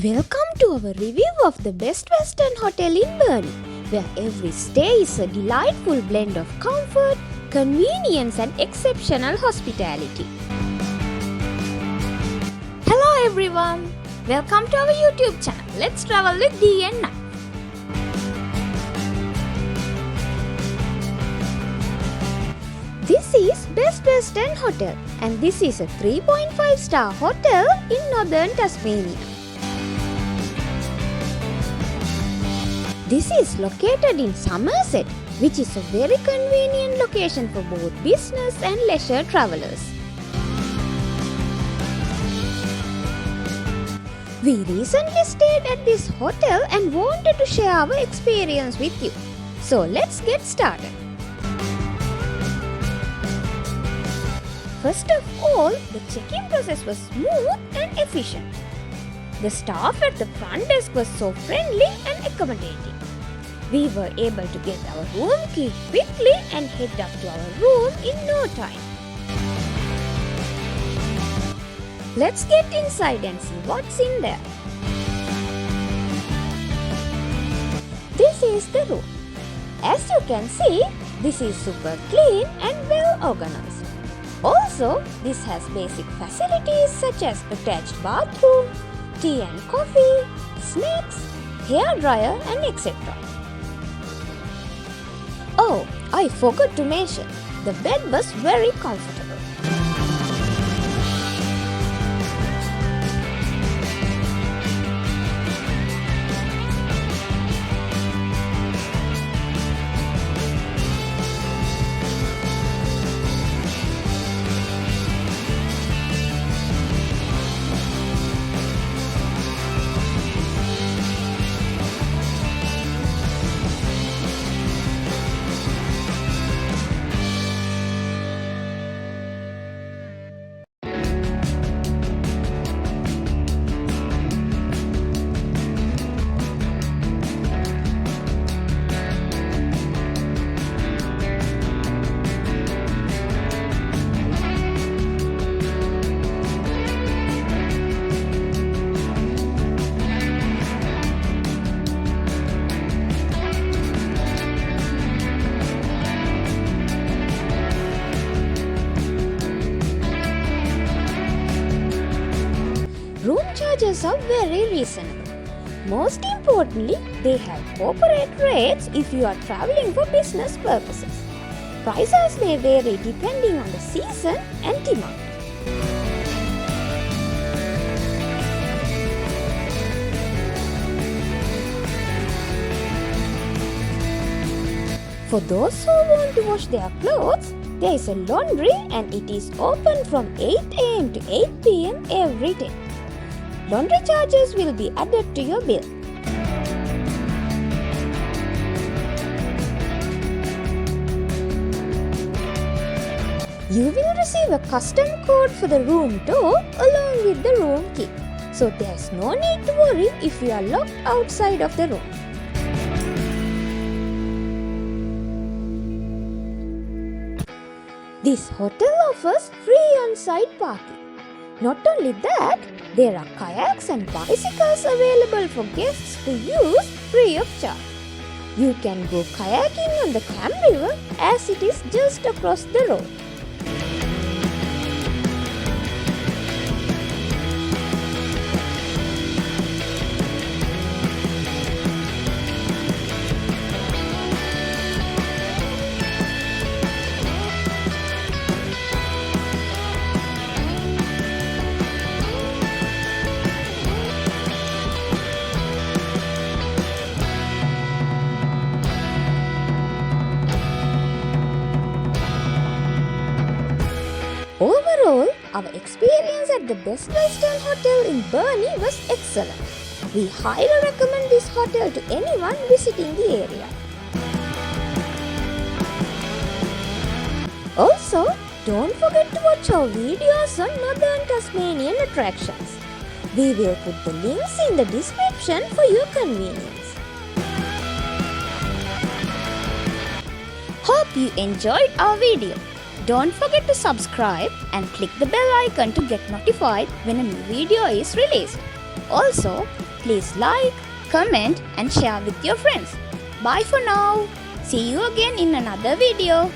Welcome to our review of the Best Western Hotel in Burnie, where every stay is a delightful blend of comfort, convenience and exceptional hospitality. Hello everyone! Welcome to our YouTube channel. Let's travel with Dee and Nat. This is Best Western Hotel and this is a 3.5-star hotel in northern Tasmania. This is located in Somerset, which is a very convenient location for both business and leisure travelers. We recently stayed at this hotel and wanted to share our experience with you. So let's get started. First of all, the check-in process was smooth and efficient. The staff at the front desk was so friendly and accommodating. We were able to get our room key quickly and head up to our room in no time. Let's get inside and see what's in there. This is the room. As you can see, this is super clean and well organized. Also, this has basic facilities such as attached bathroom, tea and coffee, snacks, hair dryer and etc. Oh, I forgot to mention, the bed was very comfortable. Room charges are very reasonable. Most importantly, they have corporate rates if you are traveling for business purposes. Prices may vary depending on the season and demand. For those who want to wash their clothes, there is a laundry and it is open from 8 am to 8 pm every day. Laundry charges will be added to your bill. You will receive a custom code for the room door along with the room key. So there is no need to worry if you are locked outside of the room. This hotel offers free on-site parking. Not only that, there are kayaks and bicycles available for guests to use free of charge. You can go kayaking on the Cam River as it is just across the road. Overall, our experience at the Best Western Hotel in Burnie was excellent. We highly recommend this hotel to anyone visiting the area. Also, don't forget to watch our videos on Northern Tasmanian attractions. We will put the links in the description for your convenience. Hope you enjoyed our video. Don't forget to subscribe and click the bell icon to get notified when a new video is released. Also, Please like, comment and share with your friends. Bye for now. See you again in another video.